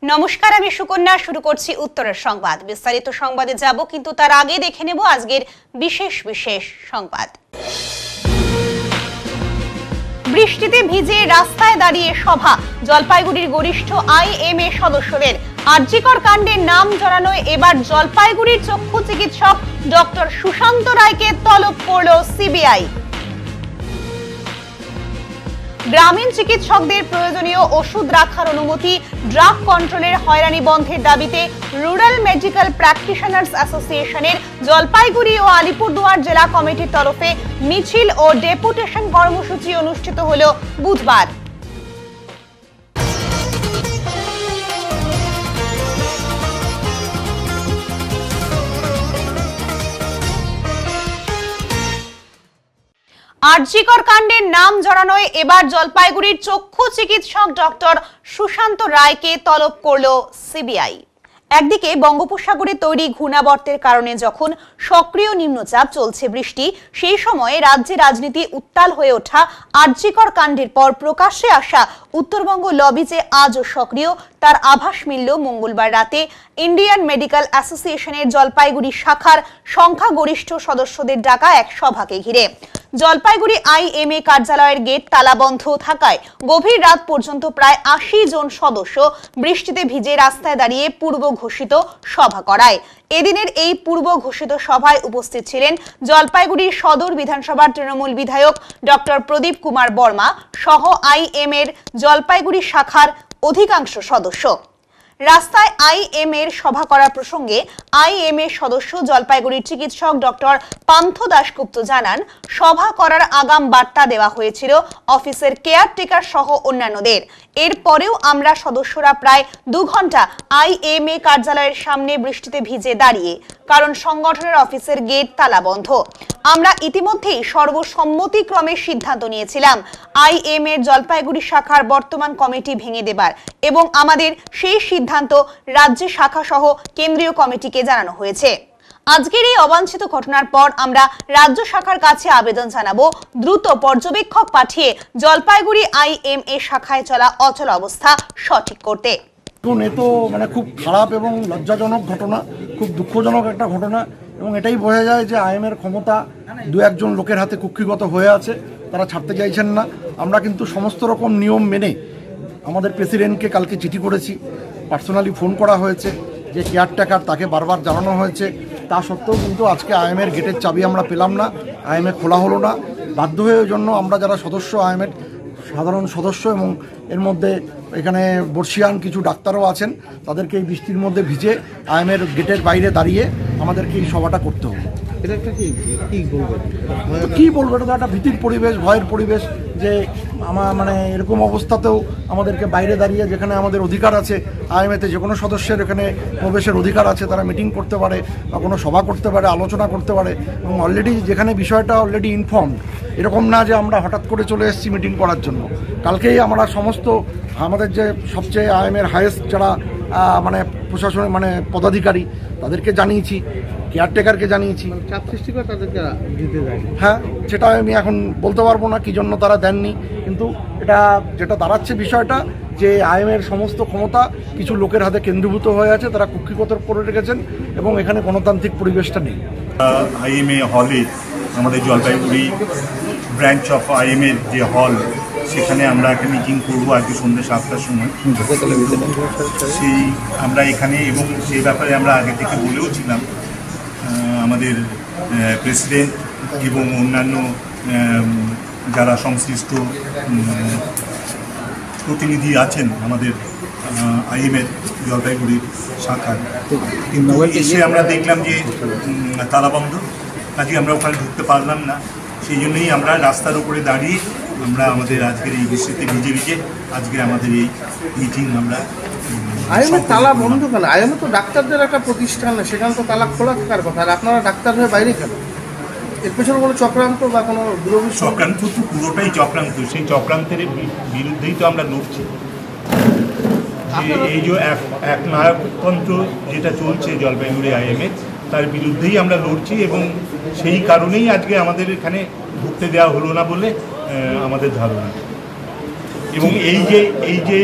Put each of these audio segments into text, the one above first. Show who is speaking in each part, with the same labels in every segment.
Speaker 1: নমস্কার, আমি সুকন্যা। শুরু করছি উত্তরের সংবাদ। বিস্তারিত সংবাদে যাব, কিন্তু তার আগে দেখে নেব আজকের বিশেষ সংবাদ। বৃষ্টিতে ভিজে রাস্তায় দাঁড়িয়ে সভা, জলপাইগুড়ির গরিষ্ঠ আইএমএ সদস্যদের। আরজিকর কাণ্ডের নাম জড়ানোয় এবার জলপাইগুড়ির চক্ষু চিকিৎসক ডক্টর সুশান্ত রায়কে তলব করল সিবিআই। গ্রামীণ চিকিৎসকদের প্রয়োজনীয় ওষুধ রাখার অনুমতি, ড্রাগ কন্ট্রোলের হয়রানি বন্ধের দাবিতে রুরাল মেডিকেল প্র্যাকটিশনার্স অ্যাসোসিয়েশনের জলপাইগুড়ি ও আলিপুরদুয়ার জেলা কমিটির তরফে মিছিল ও ডেপুটেশন কর্মসূচি অনুষ্ঠিত হল বুধবার। আরজিকর কাণ্ডের নাম জড়ানোয় এবার জলপাইগুড়ির চক্ষু চিকিৎসক ডক্টর সুশান্ত রায়কে তলব করল সিবিআই। একদিকে বঙ্গোপসাগরে তৈরি ঘূর্ণাবর্তের কারণে যখন সক্রিয় নিম্নচাপ চলছে বৃষ্টি, সেই সময়ে রাজ্যে রাজনীতি উত্তাল হয়ে ওঠা আরজিকর কাণ্ডের পর প্রকাশ্যে আসা উত্তরবঙ্গ লবি যে আজও সক্রিয়, তার আভাস মিলল মঙ্গলবার রাতে ইন্ডিয়ান মেডিকেল অ্যাসোসিয়েশনের জলপাইগুড়ি শাখার সংখ্যাগরিষ্ঠ সদস্যদের ডাকা এক সভাকে ঘিরে। জলপাইগুড়ি আইএমএ কার্যালয়ের গেট তালাবন্ধ থাকায় গভীর রাত পর্যন্ত প্রায় ৮০ জন সদস্য বৃষ্টিতে ভিজে রাস্তায় দাঁড়িয়ে পূর্ব ঘোষিত সভা করায়। এদিনের এই পূর্ব ঘোষিত সভায় উপস্থিত ছিলেন জলপাইগুড়ির সদর বিধানসভার তৃণমূল বিধায়ক ডক্টর প্রদীপ কুমার বর্মা সহ আইএমএর জলপাইগুড়ি শাখার অধিকাংশ সদস্য। রাস্তায় আইএমএর সভা করার প্রসঙ্গে আইএমএ সদস্য জলপাইগুড়ির চিকিৎসক ডক্টর পান্থ দাশগুপ্ত জানান, সভা করার আগাম বার্তা দেওয়া হয়েছিল অফিসের কেয়ারটেকার সহ অন্যান্যদের। এরপরেও আমরা সদস্যরা প্রায় ২ ঘন্টা আইএমএ কার্যালয়ের সামনে বৃষ্টিতে ভিজে দাঁড়িয়ে, কারণ সংগঠনের অফিসের গেট তালাবন্ধ। আমরা ইতিমধ্যেই সর্বসম্মতিক্রমে সিদ্ধান্ত নিয়েছিলাম আইএমএর জলপাইগুড়ি শাখার বর্তমান কমিটি ভেঙে দেবার, এবং আমাদের সেই সিদ্ধান্ত রাজ্য শাখা সহ কেন্দ্রীয় কমিটিকে জানানো হয়েছে। আজকের এই অবাঞ্ছিত ঘটনার পর আমরা রাজ্য শাখার কাছে আবেদন জানাবো দ্রুত পর্যবেক্ষক পাঠিয়ে জলপাইগুড়ি আইএমএ শাখায় চলা অচল অবস্থা সঠিক করতে।
Speaker 2: এ তো খুব খারাপ এবং লজ্জাজনক ঘটনা, খুব দুঃখজনক একটা ঘটনা, এবং এটাই বোঝা যায় যে আইএমএর ক্ষমতা ২-১ লোকের হাতে কুক্ষিগত হয়ে আছে, তারা ছাড়তে চাইছেন না। আমরা কিন্তু সমস্ত রকম নিয়ম মেনে আমাদের প্রেসিডেন্টকে কালকে চিঠি করেছি, পার্সোনালি ফোন করা হয়েছে, যে কেয়ারটেকার তাকে বারবার জানানো হয়েছে। তা সত্ত্বেও কিন্তু আজকে আইএমএর গেটের চাবি আমরা পেলাম না, আইএমএ খোলা হলো না। বাধ্য হয়ে জন্য আমরা যারা সদস্য, আইএমএর সাধারণ সদস্য, এবং এর মধ্যে এখানে বর্ষিয়ান কিছু ডাক্তারও আছেন, তাদেরকে এই বৃষ্টির মধ্যে ভিজে আইএমএর গেটের বাইরে দাঁড়িয়ে আমাদেরকে এই সভাটা করতে হবে।
Speaker 3: এটা একটা
Speaker 2: কি বলবো, এটা তো একটা ভীতির পরিবেশ, ভয়ের পরিবেশ, যে আমার এরকম অবস্থাতেও আমাদেরকে বাইরে দাঁড়িয়ে, যেখানে আমাদের অধিকার আছে আইএমএতে যে কোনো সদস্যের এখানে প্রবেশের অধিকার আছে, তারা মিটিং করতে পারে বা কোনো সভা করতে পারে, আলোচনা করতে পারে, এবং অলরেডি যেখানে বিষয়টা অলরেডি ইনফর্মড, এরকম না যে আমরা হঠাৎ করে চলে এসেছি মিটিং করার জন্য। কালকেই আমরা সমস্ত আমাদের যে সবচেয়ে আইএমএর হাইয়েস্ট যারা প্রশাসনের পদাধিকারী, তাদেরকে জানিয়েছি, কেয়ারটেকারকে জানিয়েছি।
Speaker 3: চাপ সৃষ্টি করে তাদেরকে দিতে যায়।
Speaker 2: হ্যাঁ, সেটা আমি এখন বলতে পারবো না কি জন্য তারা দেননি, কিন্তু এটা যেটা দাঁড়াচ্ছে বিষয়টা যে আইএমএর সমস্ত ক্ষমতা কিছু লোকের হাতে কেন্দ্রীভূত হয়ে আছে, তারা কুক্ষিগত করে রেখেছেন, এবং এখানে গণতান্ত্রিক পরিবেশটা নেই।
Speaker 4: আইএমএ হলে, আমাদের জলপাইগুড়ি ব্রাঞ্চ অফ আইএমএর যে হল, সেখানে আমরা একটা মিটিং করবো আজকে সন্ধ্যে ৭টার সময়। সেই আমরা এখানে, এবং সেই ব্যাপারে আমরা আগে থেকে বলেও ছিলাম, আমাদের প্রেসিডেন্ট এবং অন্যান্য যারা সংশ্লিষ্ট প্রতিনিধি আছেন আমাদের আইএমএর জলপাইগুড়ির শাখার, কিন্তু এসে আমরা দেখলাম যে তালাবন্ধ, কাজে আমরা ওখানে ঢুকতে পারলাম না। সেই জন্যই আমরা রাস্তার উপরে দাঁড়িয়ে আমরা আমাদের আজকের এই বৃষ্টিতে ভিজে ভিজে আজকে আমাদের এই মিটিং আমরা।
Speaker 3: আইএমএ তালা বন্ধ কেন? আইএমএ তো ডাক্তারদের একটা প্রতিষ্ঠান, সেখানে তো তালা খোলা থাকার কথা, আর আপনারা ডাক্তার হয়ে বাইরে কেন? এর পেছনে কোনো চক্রান্ত বা কোনো
Speaker 4: চক্রান্ত? তো পুরোটাই চক্রান্ত। সেই চক্রান্তের বিরুদ্ধেই তো আমরা লড়ছি। এই যে এক নায়কতন্ত্র যেটা চলছে জলপাইগুড়ি আইএমএ, তার বিরুদ্ধেই আমরা লড়ছি, এবং সেই কারণেই আজকে আমাদের এখানে ঢুকতে দেওয়া হলো না বলে আমাদের ধারণা। এবং এই যে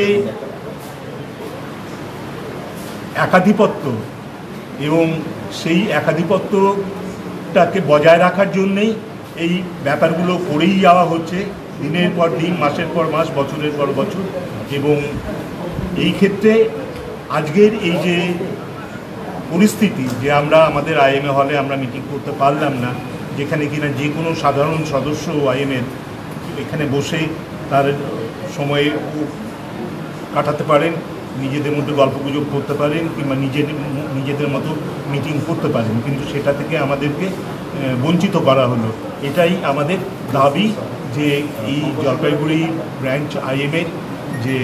Speaker 4: একাধিপত্য এবং সেই একাধিপত্যটাকে বজায় রাখার জন্যেই এই ব্যাপারগুলো করেই যাওয়া হচ্ছে দিনের পর দিন, মাসের পর মাস, বছরের পর বছর। এবং এই ক্ষেত্রে আজকের এই যে পরিস্থিতি যে আমরা আমাদের আইএমএ হলে আমরা মিটিং করতে পারলাম না, যেখানে কিনা যে কোনো সাধারণ সদস্য আইএমএর এখানে বসে তার সময় কাটাতে পারেন, নিজেদের মধ্যে গল্পগুজব করতে পারেন কিংবা নিজেদের মতো মিটিং করতে পারেন, কিন্তু সেটা থেকে আমাদেরকে বঞ্চিত করা হলো। এটাই আমাদের দাবি যে এই জলপাইগুড়ি ব্রাঞ্চ আইএমএর যে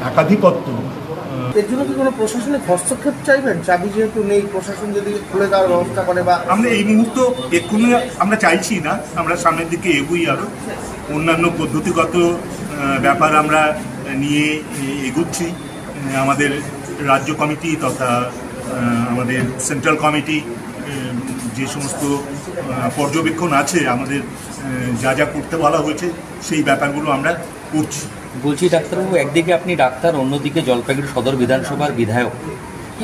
Speaker 4: একাধিপত্য,
Speaker 3: এর জন্য কি কোনো প্রশাসনিক হস্তক্ষেপ চাইবেন? চাবি যেহেতু নেই, প্রশাসন যদি খুলে দেওয়ার ব্যবস্থা করে বা
Speaker 4: আমরা এই মুহূর্তে এক্ষুনি আমরা চাইছি না, আমরা সামনের দিকে এগোই, আরও অন্যান্য পদ্ধতিগত ব্যাপার আমরা নিয়ে এগুচ্ছি। আমাদের রাজ্য কমিটি তথা আমাদের সেন্ট্রাল কমিটি যে সমস্ত পর্যবেক্ষণ আছে, আমাদের যা যা করতে বলা হয়েছে সেই ব্যাপারগুলো আমরা করছি।
Speaker 5: বলছি ডাক্তারবাবু, একদিকে আপনি ডাক্তার, অন্যদিকে জলপাইগুড়ি সদর বিধানসভার বিধায়ক,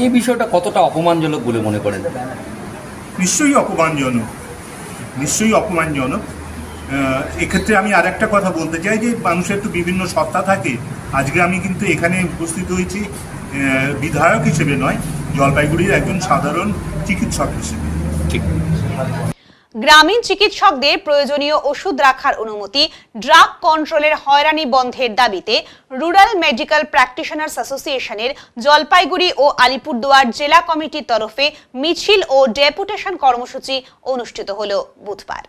Speaker 5: এই বিষয়টা কতটা অপমানজনক বলে মনে করেন?
Speaker 4: নিশ্চয়ই অপমানজনক, নিশ্চয়ই অপমানজনক। এক্ষেত্রে আমি আর একটা কথা বলতে চাই যে মানুষের তো বিভিন্ন সত্তা থাকে। আজকে আমি কিন্তু এখানে উপস্থিত হয়েছি বিধায়ক হিসেবে নয়, জলপাইগুড়ির একজন সাধারণ চিকিৎসক হিসেবে।
Speaker 5: ঠিক।
Speaker 1: গ্রামীণ চিকিৎসকদের প্রয়োজনীয় ওষুধ রাখার অনুমতি, ড্রাগ কন্ট্রোলের হয়রানি বন্ধের দাবিতে রুরাল মেডিকেল প্র্যাকটিশনার্স অ্যাসোসিয়েশনের জলপাইগুড়ি ও আলিপুরদুয়ার জেলা কমিটির তরফে মিছিল ও ডেপুটেশন কর্মসূচি অনুষ্ঠিত হল বুধবার।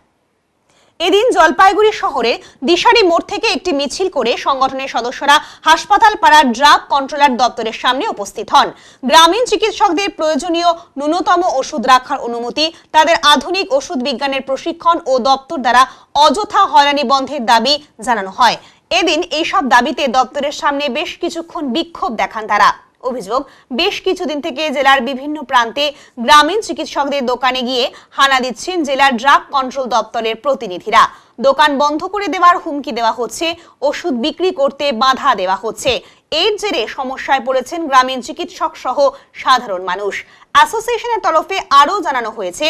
Speaker 1: এদিন জলপাইগুড়ি শহরের দিশারি মোড় থেকে একটি মিছিল করে সংগঠনের সদস্যরা হাসপাতাল পাড়ার ড্রাগ কন্ট্রোলার দপ্তরের সামনে উপস্থিত হন। গ্রামীণ চিকিৎসকদের প্রয়োজনীয় ন্যূনতম ওষুধ রাখার অনুমতি, তাদের আধুনিক ওষুধ বিজ্ঞানের প্রশিক্ষণ ও দপ্তর দ্বারা অযথা হয়রানি বন্ধের দাবি জানানো হয়। এদিন এইসব দাবিতে দপ্তরের সামনে বেশ কিছুক্ষণ বিক্ষোভ দেখান তারা। অভিযোগ, বেশ কিছুদিন থেকে জেলার বিভিন্ন প্রান্তে গ্রামীণ চিকিৎসকদের দোকানে গিয়ে হানা দিচ্ছেন জেলার ড্রাগ কন্ট্রোল দপ্তরের প্রতিনিধিরা। দোকান বন্ধ করে দেওয়ার হুমকি দেওয়া হচ্ছে, ওষুধ বিক্রি করতে বাধা দেওয়া হচ্ছে। এর জেরে সমস্যায় পড়েছেন গ্রামীণ চিকিৎসক সহ সাধারণ মানুষ। অ্যাসোসিয়েশনের তরফে আরও জানানো হয়েছে,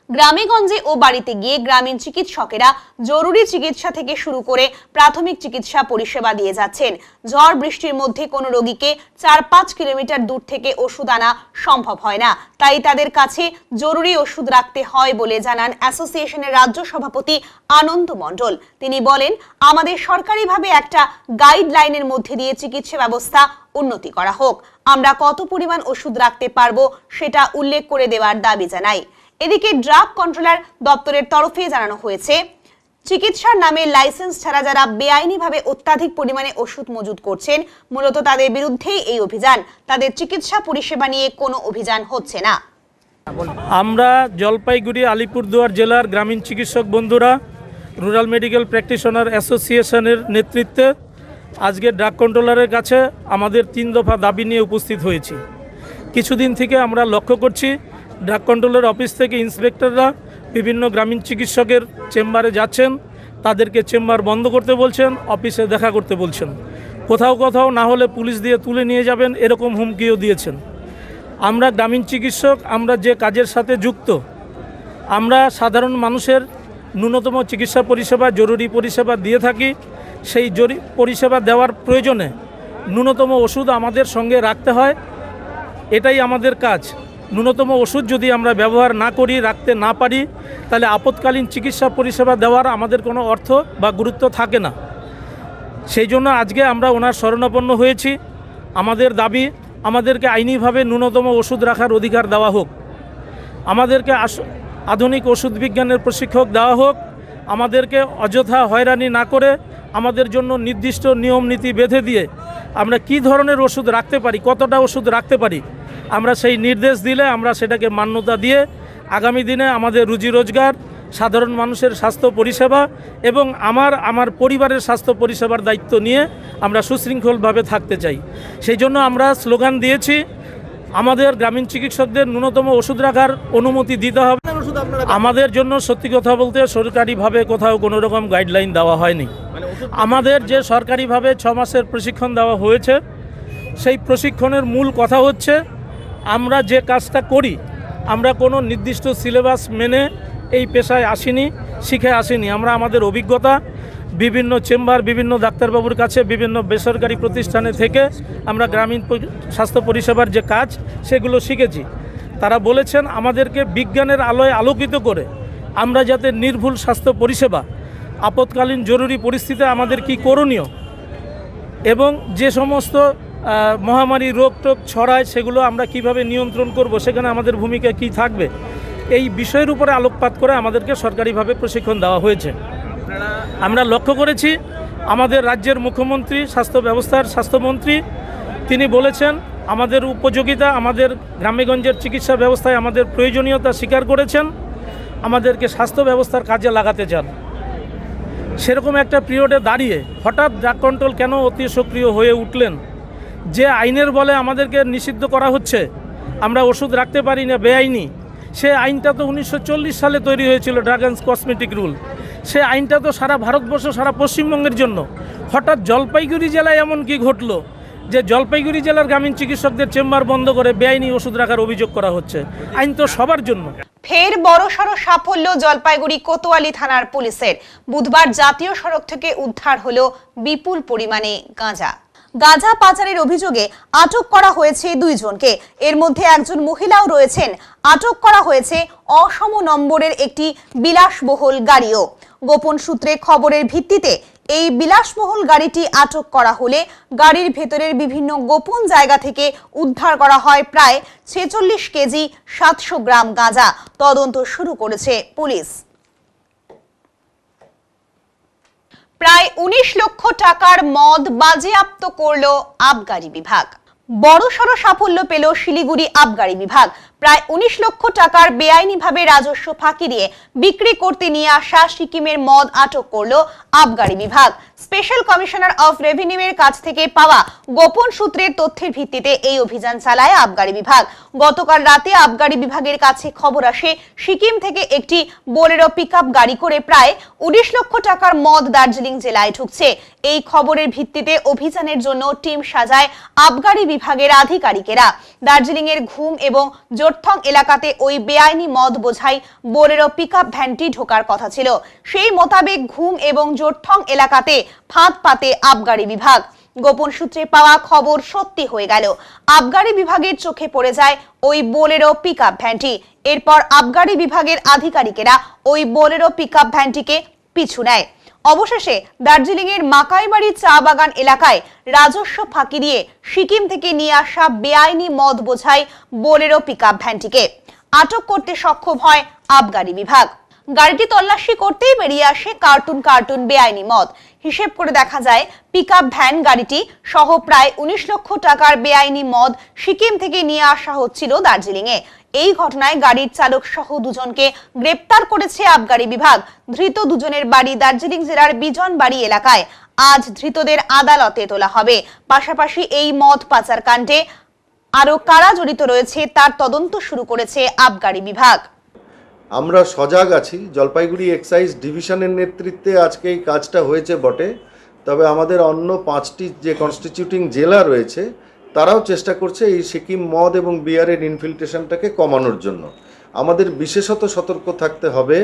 Speaker 1: গ্রামেগঞ্জে ও বাড়িতে গিয়ে গ্রামীণ চিকিৎসকেরা জরুরি চিকিৎসা থেকে শুরু করে প্রাথমিক চিকিৎসা পরিষেবা দিয়ে যাচ্ছেন। ঝড় বৃষ্টির মধ্যে কোনো রোগীকে 4-5 কিলোমিটার দূর থেকে ওষুধ আনা সম্ভব হয় না, তাই তাদের কাছে জরুরি ওষুধ রাখতে হয় বলে জানান অ্যাসোসিয়েশনের রাজ্য সভাপতি আনন্দ মণ্ডল। তিনি বলেন, আমাদের সরকারিভাবে একটা গাইডলাইনের মধ্যে দিয়ে চিকিৎসা ব্যবস্থা উন্নতি করা হোক। আমরা কত পরিমাণ ওষুধ রাখতে পারবো সেটা উল্লেখ করে দেওয়ার দাবি জানাই। এদিকে ড্রাগ কন্ট্রোলার দপ্তরের তরফে জানানো হয়েছে, চিকিৎসার নামে লাইসেন্স ছাড়া যারা বেআইনিভাবে অত্যাধিক পরিমাণে ওষুধ মজুত করছেন, মূলত তাদের বিরুদ্ধেই এই অভিযান। তাদের চিকিৎসা পরিষেবা নিয়ে কোনো অভিযান হচ্ছে না।
Speaker 6: আমরা জলপাইগুড়ি আলিপুরদুয়ার জেলার গ্রামীণ চিকিৎসক বন্ধুরা রুরাল মেডিকেল প্র্যাকটিশনার অ্যাসোসিয়েশনের নেতৃত্বে আজকে ড্রাগ কন্ট্রোলারের কাছে আমাদের 3 দফা দাবি নিয়ে উপস্থিত হয়েছি। কিছুদিন থেকে আমরা লক্ষ্য করছি ড্রাগ কন্ট্রোলের অফিস থেকে ইন্সপেক্টররা বিভিন্ন গ্রামীণ চিকিৎসকের চেম্বারে যাচ্ছেন, তাদেরকে চেম্বার বন্ধ করতে বলছেন, অফিসে দেখা করতে বলছেন, কোথাও কোথাও না হলে পুলিশ দিয়ে তুলে নিয়ে যাবেন এরকম হুমকিও দিয়েছেন। আমরা গ্রামীণ চিকিৎসক, আমরা যে কাজের সাথে যুক্ত, আমরা সাধারণ মানুষের ন্যূনতম চিকিৎসা পরিষেবা, জরুরি পরিষেবা দিয়ে থাকি। সেই পরিষেবা দেওয়ার প্রয়োজনে ন্যূনতম ওষুধ আমাদের সঙ্গে রাখতে হয়, এটাই আমাদের কাজ। ন্যূনতম ওষুধ যদি আমরা ব্যবহার না করি, রাখতে না পারি, তাহলে আপৎকালীন চিকিৎসা পরিষেবা দেওয়ার আমাদের কোনো অর্থ বা গুরুত্ব থাকে না। সেই জন্য আজকে আমরা ওনার শরণাপন্ন হয়েছি। আমাদের দাবি, আমাদেরকে আইনিভাবে ন্যূনতম ওষুধ রাখার অধিকার দেওয়া হোক, আমাদেরকে আধুনিক ওষুধ বিজ্ঞানের প্রশিক্ষক দেওয়া হোক, আমাদেরকে অযথা হয়রানি না করে আমাদের জন্য নির্দিষ্ট নিয়ম নীতি বেঁধে দিয়ে আমরা কি ধরনের ওষুধ রাখতে পারি, কতটা ওষুধ রাখতে পারি, আমরা সেই নির্দেশ দিলে আমরা সেটাকে মান্যতা দিয়ে আগামী দিনে আমাদের রুজি রোজগার, সাধারণ মানুষের স্বাস্থ্য পরিষেবা এবং আমার পরিবারের স্বাস্থ্য পরিষেবার দায়িত্ব নিয়ে আমরা সুশৃঙ্খলভাবে থাকতে চাই। সেই জন্য আমরা স্লোগান দিয়েছি, আমাদের গ্রামীণ চিকিৎসকদের ন্যূনতম ওষুধ রাখার অনুমতি দিতে হবে। আমাদের জন্য সত্যি কথা বলতে সরকারিভাবে কোথাও কোনো রকম গাইডলাইন দেওয়া হয়নি। আমাদের যে সরকারিভাবে 6 মাসের প্রশিক্ষণ দেওয়া হয়েছে, সেই প্রশিক্ষণের মূল কথা হচ্ছে আমরা যে কাজটা করি আমরা কোনো নির্দিষ্ট সিলেবাস মেনে এই পেশায় আসিনি, শিখে আসিনি। আমরা আমাদের অভিজ্ঞতা বিভিন্ন চেম্বার, বিভিন্ন ডাক্তারবাবুর কাছে, বিভিন্ন বেসরকারি প্রতিষ্ঠানে থেকে আমরা গ্রামীণ স্বাস্থ্য পরিষেবার যে কাজ সেগুলো শিখেছি। তারা বলেছেন আমাদেরকে বিজ্ঞানের আলোয় আলোকিত করে আমরা যাতে নির্ভুল স্বাস্থ্য পরিষেবা, আপৎকালীন জরুরি পরিস্থিতিতে আমাদের কি করণীয় এবং যে সমস্ত মহামারী রোগ টোগ ছড়ায় সেগুলো আমরা কিভাবে নিয়ন্ত্রণ করব, সেখানে আমাদের ভূমিকা কি থাকবে, এই বিষয়ের উপরে আলোকপাত করে আমাদেরকে সরকারিভাবে প্রশিক্ষণ দেওয়া হয়েছে। আমরা লক্ষ্য করেছি আমাদের রাজ্যের মুখ্যমন্ত্রী, স্বাস্থ্য ব্যবস্থার স্বাস্থ্যমন্ত্রী, তিনি বলেছেন আমাদের উপযোগিতা, আমাদের গ্রামেগঞ্জের চিকিৎসা ব্যবস্থায় আমাদের প্রয়োজনীয়তা স্বীকার করেছেন, আমাদেরকে স্বাস্থ্য ব্যবস্থার কাজে লাগাতে চান। সেরকম একটা পিরিয়ডে দাঁড়িয়ে হঠাৎ ড্রাগ কন্ট্রোল কেন অতি সক্রিয় হয়ে উঠলেন? যে আইনের বলে আমাদেরকে নিষিদ্ধ করা হচ্ছে, আমরা ওষুধ রাখতে পারি না, বেআইনি। সে আইনটা তো 1940 সালে তৈরি হয়েছিল, ড্রাগ অ্যান্ড কসমেটিক রুল। সে আইনটা তো সারা ভারতবর্ষ, সারা পশ্চিমবঙ্গের জন্য। হঠাৎ জলপাইগুড়ি জেলায় এমন কি ঘটলো যে জলপাইগুড়ি জেলার গ্রামীণ চিকিৎসকদের চেম্বার বন্ধ করে বেআইনি ওষুধ রাখার অভিযোগ করা হচ্ছে? আইন তো সবার জন্য।
Speaker 1: ফের বড়সড় সাফল্য জলপাইগুড়ি কোতোয়ালি থানার পুলিশের। বুধবার জাতীয় সড়ক থেকে উদ্ধার হলো বিপুল পরিমাণে গাঁজা। গাঁজা পাচারের অভিযোগে আটক করা হয়েছে 2 জনকে। এর মধ্যে একজন মহিলাও রয়েছেন। আটক করা হয়েছে অসম নম্বরের একটি বিলাসবহুল গাড়িও। গোপন সূত্রে খবরের ভিত্তিতে এই বিলাসবহুল গাড়িটি আটক করা হলে গাড়ির ভেতরের বিভিন্ন গোপন জায়গা থেকে উদ্ধার করা হয় প্রায় 46 কেজি 700 গ্রাম গাঁজা। তদন্ত শুরু করেছে পুলিশ। প্রায় 19 লক্ষ টাকার মদ বাজেয়াপ্ত করল আবগারি বিভাগ। বড়সড় সাফল্য পেল শিলিগুড়ি আবগারি বিভাগ। প্রায় 19 লক্ষ টাকার বেআইনিভাবে রাজস্ব ফাঁকি দিয়ে বিক্রি করতে নিয়ে আসা সিকিমের মদ আটক করল আবগারি বিভাগ। স্পেশাল কমিশনার অফ রেভিনিউ এর কাছ থেকে পাওয়া গোপন সূত্রের তথ্যের ভিত্তিতে এই অভিযান চালায় আবগারি বিভাগ। গতকাল রাতে আবগারি বিভাগের কাছে খবর আসে সিকিম থেকে একটি বোলেরো পিকআপ গাড়ি করে প্রায় 19 লক্ষ টাকার মদ দার্জিলিং জেলায় ঢুকছে। এই খবরের ভিত্তিতে অভিযানের জন্য টিম সাজায় আবগারি বিভাগের আধিকারিকেরা। দার্জিলিং এর ঘুম এবং জোরথং এলাকাতে ওই বেআইনি মদ বোঝাই বোলেরো পিকআপ ভ্যানটি ঢোকার কথা ছিল। সেই মোতাবেক ঘুম এবং জোরথং এলাকাতে ফাঁদ পাতে আবগারি বিভাগ। গোপন সূত্রে পাওয়া খবর সত্যি হয়ে গেল। আবগারি বিভাগের চোখে পড়ে যায় ওই বোলেরো পিকআপ ভ্যানটি। এরপর আবগারি বিভাগের আধিকারিকেরা ওই বোলেরো পিকআপ ভ্যানটিকে পিছু নেয়। অবশেষে দার্জিলিং এর মাকাইবাড়ি চা বাগান এলাকায় রাজস্ব ফাঁকি দিয়ে সিকিম থেকে নিয়ে আসা বেআইনি মদ বোঝাই বোলেরো পিকআপ ভ্যানটিকে আটক করতে সক্ষম হয় আবগারি বিভাগ। গাড়িটি তল্লাশি করতেই বেরিয়ে আসে কার্টুন কার্টুন বেআইনি মদ। হিসেব করে দেখা যায় পিকআপ ভ্যান গাড়িটি সহ প্রায় 19 লক্ষ টাকার বেআইনি মদ সিকিম থেকে নিয়ে আসা হচ্ছিল দার্জিলিং এ। এই ঘটনায় গাড়ির চালক সহ 2 জনকে গ্রেপ্তার করেছে আবগারি বিভাগ। ধৃত 2 জনের বাড়ি দার্জিলিং জেলার বিজনবাড়ি এলাকায়। আজ ধৃতদের আদালতে তোলা হবে। পাশাপাশি এই মদ পাচার কাণ্ডে আরো কারা জড়িত রয়েছে তার তদন্ত শুরু করেছে আবগারি বিভাগ।
Speaker 7: আমরা সজাগ আছি। জলপাইগুড়ি এক্সাইজ ডিভিশনের নেতৃত্বে আজকে এই কাজটা হয়েছে বটে, তবে আমাদের অন্য 5টি যে কনস্টিটিউটিং জেলা রয়েছে তারাও চেষ্টা করছে এই সিকিম মদ এবং বিয়ারের ইনফিল্ট্রেশনটাকে কমানোর জন্য। আমাদের বিশেষত সতর্ক থাকতে হবে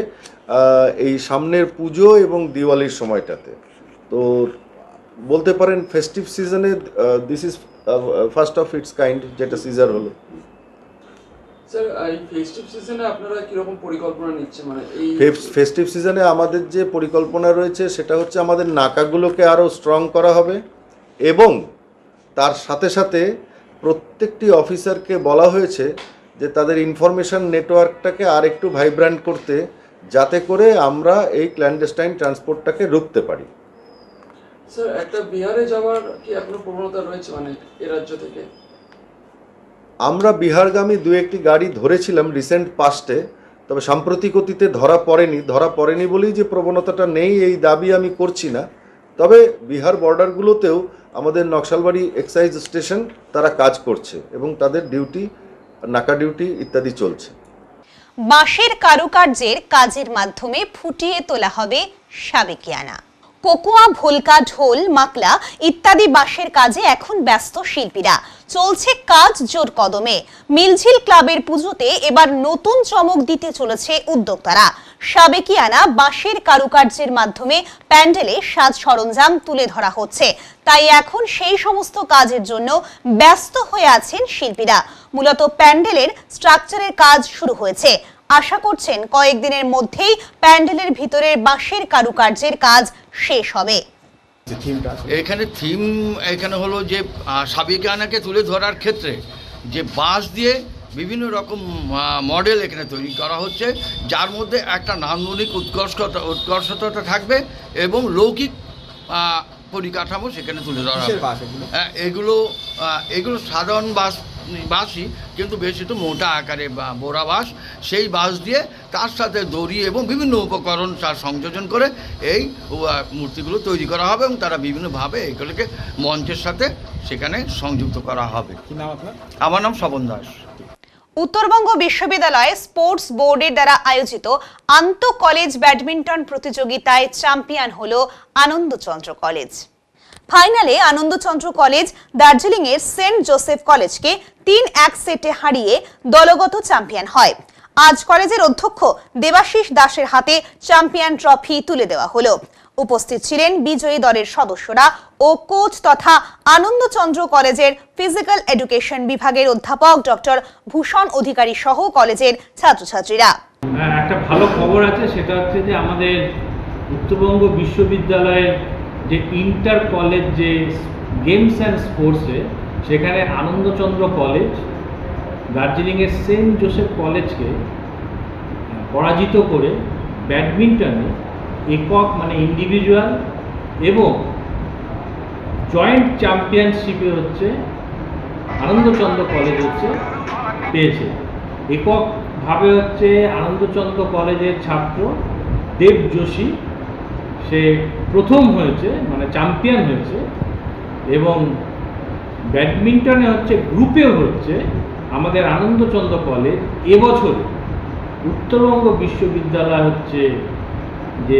Speaker 7: এই সামনের পুজো এবং দিওয়ালির সময়টাতে। তো বলতে পারেন ফেস্টিভ সিজনে this is first of its kind যেটা সিজার হলো।
Speaker 8: স্যার, এই ফেস্টিভ সিজনে আপনারা কি রকম পরিকল্পনা নিচ্ছেন? মানে এই
Speaker 7: ফেস্টিভ সিজনে আমাদের যে পরিকল্পনা রয়েছে সেটা হচ্ছে আমাদের নাকাগুলোকে আরও স্ট্রং করা হবে এবং তার সাথে সাথে প্রত্যেকটি অফিসারকে বলা হয়েছে যে তাদের ইনফরমেশন নেটওয়ার্কটাকে আর একটু ভাইব্রেন্ট করতে, যাতে করে আমরা এই ক্ল্যান্ডেস্টাইন ট্রান্সপোর্টটাকে রুখতে পারি।
Speaker 8: স্যার, একটা বিহারে যাওয়ার কি এখনো প্রবণতা রয়েছে মানে এই রাজ্য থেকে?
Speaker 7: আমরা বিহারগামী 2-1টি গাড়ি ধরেছিলাম রিসেন্ট পাস্টে, তবে সাম্প্রতিক অতীতে ধরা পড়েনি বলেই যে প্রবণতাটা নেই এই দাবি আমি করছি না। তবে বিহার বর্ডারগুলোতেও আমাদের নকশালবাড়ি এক্সাইজ স্টেশন তারা কাজ করছে এবং তাদের ডিউটি, নাকা ডিউটি ইত্যাদি চলছে।
Speaker 1: বাঁশের কারুকার্যের কাজের মাধ্যমে ফুটিয়ে তোলা হবে সাবেকিয়ানা। কোকোয়া, ভোলকা, ঢোল, মাকলা ইত্যাদি বাঁশের কাজে এখন ব্যস্ত শিল্পীরা। চলছে কাজ জোর কদমে। মিলঝিল ক্লাবের পুজোতে এবার নতুন চমক দিতে চলেছে উদ্যোক্তারা। সাবেকিয়ানা বাঁশের কারুকার্যের মাধ্যমে প্যান্ডেলে সাজ সরঞ্জাম তুলে ধরা হচ্ছে। তাই এখন সেই সমস্ত কাজের জন্য ব্যস্ত হয়ে আছেন শিল্পীরা। মূলত প্যান্ডেলের স্ট্রাকচারের কাজ শুরু হয়েছে। আশা করছেন কয়েকদিনের মধ্যেই প্যান্ডেলের ভিতরের বাঁশের কারুকার্যের কাজ শেষ হবে।
Speaker 9: এখানে হলো যে সাবেকিয়ানাকে তুলে ধরার ক্ষেত্রে যে বাঁশ দিয়ে বিভিন্ন রকম মডেল এখানে তৈরি করা হচ্ছে, যার মধ্যে একটা নান্দনিক উৎকর্ষতা থাকবে এবং লৌকিক পরিকাঠামো সেখানে তুলে ধরা হবে। এগুলো সাধারণ বাঁশই, কিন্তু বেশ একটু মোটা আকারে বোরা বাঁশ। সেই বাঁশ দিয়ে তার সাথে দড়ি এবং বিভিন্ন উপকরণ তার সংযোজন করে এই মূর্তিগুলো তৈরি করা হবে এবং তারা বিভিন্নভাবে এইগুলোকে মঞ্চের সাথে সেখানে সংযুক্ত করা হবে। আমার নাম স্বপন দাস।
Speaker 1: উত্তরবঙ্গ বিশ্ববিদ্যালয় স্পোর্টস বোর্ডের দ্বারা আয়োজিত আন্তঃ কলেজ ব্যাডমিন্টন প্রতিযোগিতায় চ্যাম্পিয়ন হলো আনন্দচন্দ্র কলেজ। ফাইনালে আনন্দচন্দ্র কলেজ দার্জিলিং এর সেন্ট জোসেফ কলেজকে 3-1 সেটে হারিয়ে দলগত চ্যাম্পিয়ন হয়। আজ কলেজের অধ্যক্ষ দেবাশিস দাসের হাতে চ্যাম্পিয়ন ট্রফি তুলে দেওয়া হলো। উপস্থিত ছিলেন বিজয়ী দলের সদস্যরা ও কোচ তথা আনন্দচন্দ্র কলেজের ফিজিক্যাল এডুকেশন বিভাগের অধ্যাপক ডক্টর ভূষণ অধিকারী সহ কলেজের ছাত্রছাত্রীরা।
Speaker 10: একটা ভালো খবর আছে, সেটা হচ্ছে যে আমাদের উত্তরবঙ্গ বিশ্ববিদ্যালয়ের যে ইন্টার কলেজ যে গেমস অ্যান্ড স্পোর্টসে, সেখানে আনন্দচন্দ্র কলেজ দার্জিলিংয়ের সেন্ট জোসেফ কলেজকে পরাজিত করে ব্যাডমিন্টনে একক মানে ইন্ডিভিজুয়াল এবং জয়েন্ট চ্যাম্পিয়নশিপে হচ্ছে আনন্দচন্দ্র কলেজ পেয়েছে। এককভাবে হচ্ছে আনন্দচন্দ্র কলেজের ছাত্র দেব যোশী সে প্রথম হয়েছে, মানে চ্যাম্পিয়ন হয়েছে। এবং ব্যাডমিন্টনে হচ্ছে গ্রুপেও হচ্ছে আমাদের আনন্দচন্দ্র কলেজ এবছরে উত্তরবঙ্গ বিশ্ববিদ্যালয় হচ্ছে যে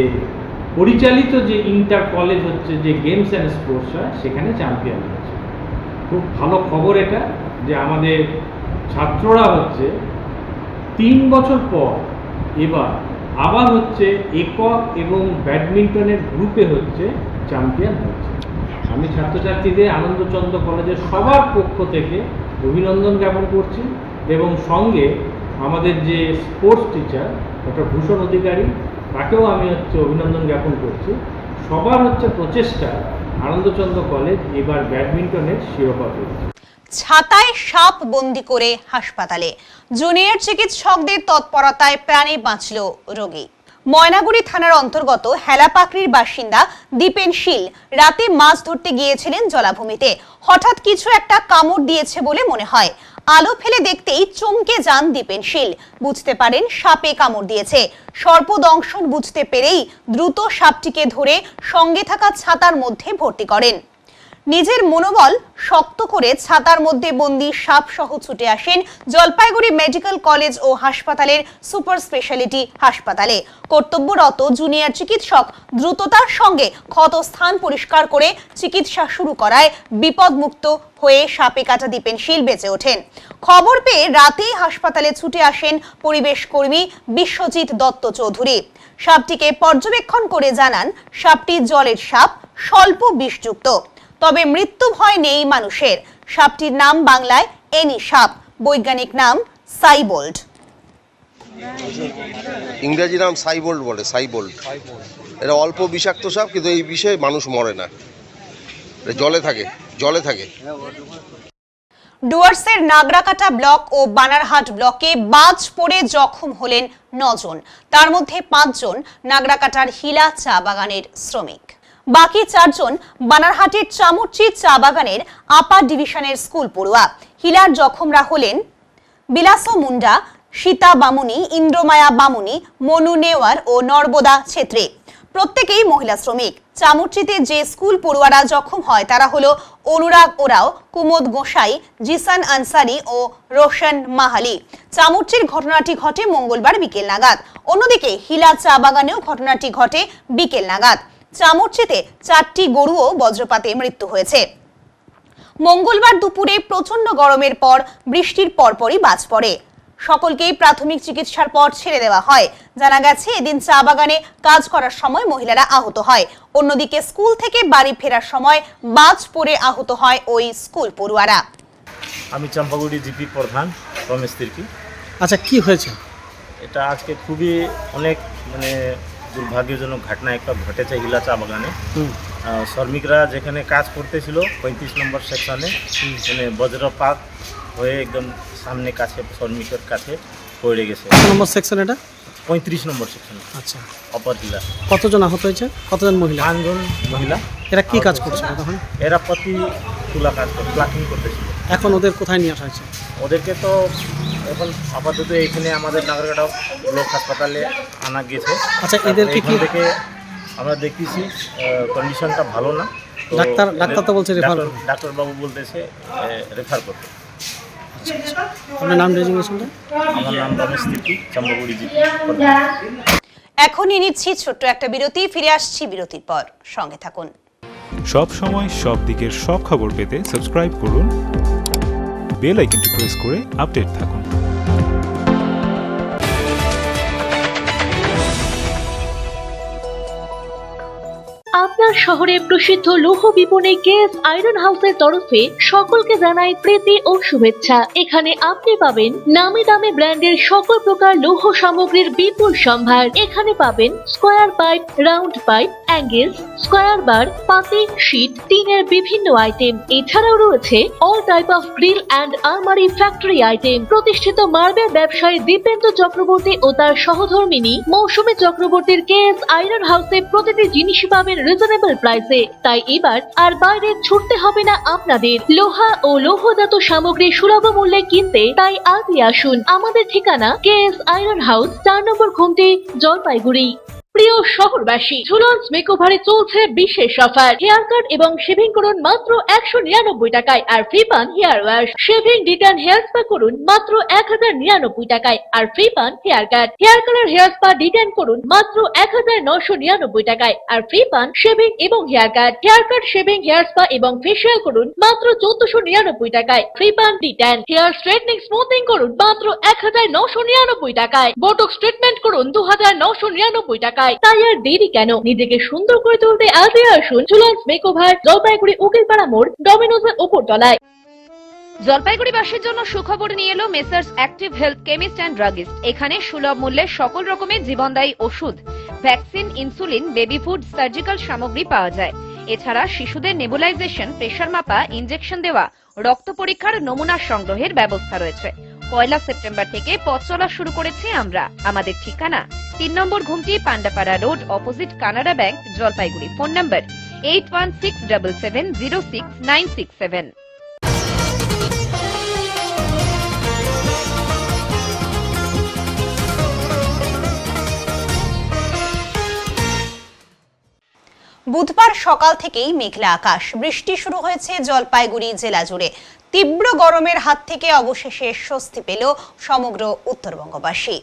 Speaker 10: পরিচালিত যে ইন্টার কলেজ হচ্ছে যে গেমস অ্যান্ড স্পোর্টস হয়, সেখানে চ্যাম্পিয়ন হয়েছে। খুব ভালো খবর এটা যে আমাদের ছাত্ররা হচ্ছে 3 বছর পর এবার আবার হচ্ছে একক এবং ব্যাডমিন্টনের গ্রুপে হচ্ছে চ্যাম্পিয়ন হচ্ছে। আমি ছাত্রছাত্রীদের আনন্দচন্দ্র কলেজের সবার পক্ষ থেকে অভিনন্দন জ্ঞাপন করছি এবং সঙ্গে আমাদের যে স্পোর্টস টিচার ডক্টর ভূষণ অধিকারী, তাকেও আমি হচ্ছে অভিনন্দন জ্ঞাপন করছি। সবার হচ্ছে প্রচেষ্টা আনন্দচন্দ্র কলেজ এবার ব্যাডমিন্টনের শিরোপা পেয়েছে।
Speaker 1: ছাতায় সাপ বন্দি করে হাসপাতালে, জুনিয়র চিকিৎসকদের তৎপরতায় প্রাণে বাঁচল রোগী। ময়নাগুড়ি থানার অন্তর্গত হেলাপাকড়ির বাসিন্দা দীপেন শীল রাতে মাছ ধরতে গিয়েছিলেন জলাভূমিতে। হঠাৎ কিছু একটা কামড় দিয়েছে বলে মনে হয়। আলো ফেলে দেখতেই চমকে যান দীপেন শীল। বুঝতে পারেন সাপে কামড় দিয়েছে। সর্পদংশন বুঝতে পেরেই দ্রুত সাপটিকে ধরে সঙ্গে থাকা ছাতার মধ্যে ভর্তি করেন। নিজের মনোবল শক্ত করে ছাতার মধ্যে বন্দি সাপ সহ ছুটে আসেন জলপাইগুড়ি মেডিকেল কলেজ ও হাসপাতালের সুপার স্পেশালিটি হাসপাতালে। কর্তব্যরত জুনিয়র চিকিৎসক দ্রুততার সঙ্গে ক্ষত স্থান পরিষ্কার করে চিকিৎসা শুরু করায় বিপদমুক্ত হয়ে সাপে কাটা দীপেন শীল বেঁচে ওঠেন। খবর পেয়ে রাতেই হাসপাতালে ছুটে আসেন পরিবেশ কর্মী বিশ্বজিৎ দত্ত চৌধুরী। সাপটিকে পর্যবেক্ষণ করে জানান সাপটি জলের সাপ, স্বল্প বিষযুক্ত। তবে মৃত্যু ভয় নেই মানুষের। সাপটির নাম বাংলায় এনি সাপ, বৈজ্ঞানিক নাম সাইবোল্ড।
Speaker 11: ইংরেজি নাম সাইবোল্ড বলে, সাইবোল্ড। এটা অল্প বিষাক্ত সাপ, কিন্তু এই বিষয়ে মানুষ মরে না, জলে থাকে।
Speaker 1: ডুয়ার্সের নাগরাকাটা ব্লক ও বানারহাট ব্লকে বাজ পড়ে জখম হলেন 9 জন। তার মধ্যে 5 জন নাগরাকাটার হিলা চা বাগানের শ্রমিক। বাকি 4 জন বানারহাটের চামুরচি চা বাগানের আপার ডিভিশনের স্কুল পড়ুয়া। হিলার জখমরা হলেন বিলাস মুন্ডা, সীতা বামুনি, ইন্দ্রমায়া বামুনি, মনু নেওয়ার ও নর্বদা ছেত্রী। প্রত্যেকেই মহিলা শ্রমিক। চামুরচিতে যে স্কুল পড়ুয়ারা জখম হয় তারা হলো অনুরাগ ওরাও, কুমোদ গোসাই, জিসান আনসারি ও রোশন মাহালি। চামুরচির ঘটনাটি ঘটে মঙ্গলবার বিকেল নাগাদ। অন্যদিকে হিলা চা বাগানেও ঘটনাটি ঘটে বিকেল নাগাদ। চামড়চিতে 4টি গরুও বজ্রপাতে মৃত্যু হয়েছে। মঙ্গলবার দুপুরে প্রচন্ড গরমের পর বৃষ্টির পরপরই বাজ পড়ে। সকলকেই প্রাথমিক চিকিৎসার পর ছেড়ে দেওয়া হয়। জানা গেছে এদিন চা বাগানে কাজ করার সময় মহিলারা আহত হয়। অন্যদিকে স্কুল থেকে বাড়ি ফেরার সময় বাজ পড়ে আহত হয় ওই স্কুল পড়ুয়ারা।
Speaker 12: আমি চম্পাগুড়ি জিপি প্রধান রমেশ তির্কি।
Speaker 13: আচ্ছা, কি হয়েছে?
Speaker 12: এটা আজকে খুবই অনেক দুর্ভাগ্যজনক ঘটনা একটা ঘটেছে হিলা চা বাগানে। শ্রমিকরা যেখানে কাজ করতেছিল 35 নম্বর সেকশনে বজ্রপাত হয়ে একদম সামনে কাছে শ্রমিকের কাছে পড়ে গেছে।
Speaker 13: কত নম্বর সেকশন এটা?
Speaker 12: 35 নম্বর সেকশন।
Speaker 13: আচ্ছা,
Speaker 12: অপর হিলা।
Speaker 13: কতজন আহত হয়েছে? কতজন মহিলা?
Speaker 12: 5 জন মহিলা।
Speaker 13: এরা কি কাজ করছে তখন?
Speaker 12: এরা প্রতি তুলা কাজ করে প্লাকিং করতেছিল।
Speaker 13: এখন ওদের কোথায় নিয়ে আসা হয়েছে?
Speaker 12: ওদেরকে তো এখন আপাতত এখানে আমাদের নাগরকাটা ব্লক হাসপাতালে আনা গেছে।
Speaker 13: আচ্ছা, এদেরকে কি
Speaker 12: থেকে আমরা দেখতেছি কন্ডিশনটা ভালো না।
Speaker 13: ডাক্তার তো বলছে রেফার।
Speaker 12: ডাক্তারবাবু বলতেছে রেফার করতে।
Speaker 13: আপনার নাম ডেজিগনেশনটা?
Speaker 12: আমার নাম রমেশ তির্কি, চম্পাগুড়ি জিপি।
Speaker 1: এখনই নিচ্ছি ছোট্ট একটা বিরতি, ফিরে আসছি বিরতির পর, সঙ্গে থাকুন।
Speaker 14: সব সময় সব দিকের সব খবর পেতে সাবস্ক্রাইব করুন, বেল আইকনটি প্রেস করে আপডেট থাকুন।
Speaker 15: আপনার শহরে প্রসিদ্ধ লৌহ বিপণী কেএস আয়রন হাউসের তরফে সকলকে জানাই প্রীতি ও শুভেচ্ছা। এখানে আপনি পাবেন নামি দামি ব্র্যান্ডের সকল প্রকার লৌহ সামগ্রীর বিপুল সম্ভার। এখানে পাবেন square pipe, round pipe, angles, square bar, পাতি, শীট, টিনের বিভিন্ন আইটেম। এছাড়াও রয়েছে all type of grill and আলমারি ফ্যাক্টরি আইটেম। প্রতিষ্ঠিত মার্বেল ব্যবসায়ী দীপেন্দ্র চক্রবর্তী ও তার সহধর্মিনী মৌসুমী চক্রবর্তীর কেএস আয়রন হাউসে প্রতিটি জিনিসই পাবেন রিজনেবল প্রাইসে। তাই এবার আর বাইরে ছুটতে হবে না আপনাদের। লোহা ও লৌহজাত সামগ্রী সুলভ মূল্যে কিনতে তাই আজই আসুন। আমাদের ঠিকানা কেএস আয়রন হাউস, 4 নম্বর ঘুমটি, জলপাইগুড়ি। প্রিয় শহরবাসী, ঝুলন্স মেকওভারে চলছে বিশেষ অফার। হেয়ার কাট এবং শেভিং করুন মাত্র 199 টাকায় আর ফ্রি পান hair wash. Shaving, detan, hair spa করুন মাত্র 1099 টাকায় আর ফ্রি পান hair cut. Hair colour, hair spa, detan করুন মাত্র 1999 টাকায় আর ফ্রি পান শেভিং এবং hair cut. Hair cut, shaving, hair spa এবং ফেসিয়াল করুন মাত্র 1499 টাকায়, ফ্রি পান ডিটান। হেয়ার স্ট্রেটনিং, স্মুথিং করুন মাত্র 1999 টাকায়। বোটক্স ট্রিটমেন্ট করুন 2999 টাকায়। তাই আর দেরি কেন? নিজেকে সুন্দর করে তুলতে আজই আসুন ঝুলন্স মেকওভার, জলপাইগুড়ি উকিলপাড়া মোড়, ডমিনোজের উপর তলায়।
Speaker 16: জলপাইগুড়িবাসীর জন্য সুখবর নিয়ে এলো messrs active health chemist and druggist. এখানে সুলভ মূল্যে সকল রকমের জীবনদায়ী ওষুধ, vaccine, insulin, baby food, surgical সামগ্রী পাওয়া যায়। এছাড়া শিশুদের নেবুলাইজেশন, প্রেশার মাপা, ইনজেকশন দেওয়া, রক্ত পরীক্ষার নমুনা সংগ্রহের ব্যবস্থা রয়েছে। 1 সেপ্টেম্বর থেকে পথ চলা শুরু করেছি আমরা। আমাদের ঠিকানা 3 নম্বর Ghumti, Pandapara road, opposite Canara bank, Jalpaiguri. Phone number 8167706967।
Speaker 1: বুধবার সকাল থেকেই মেঘলা আকাশ, বৃষ্টি শুরু হয়েছে জলপাইগুড়ি জেলা জুড়ে। তীব্র গরমের হাত থেকে অবশেষে স্বস্তি পেল সমগ্র উত্তরবঙ্গবাসী।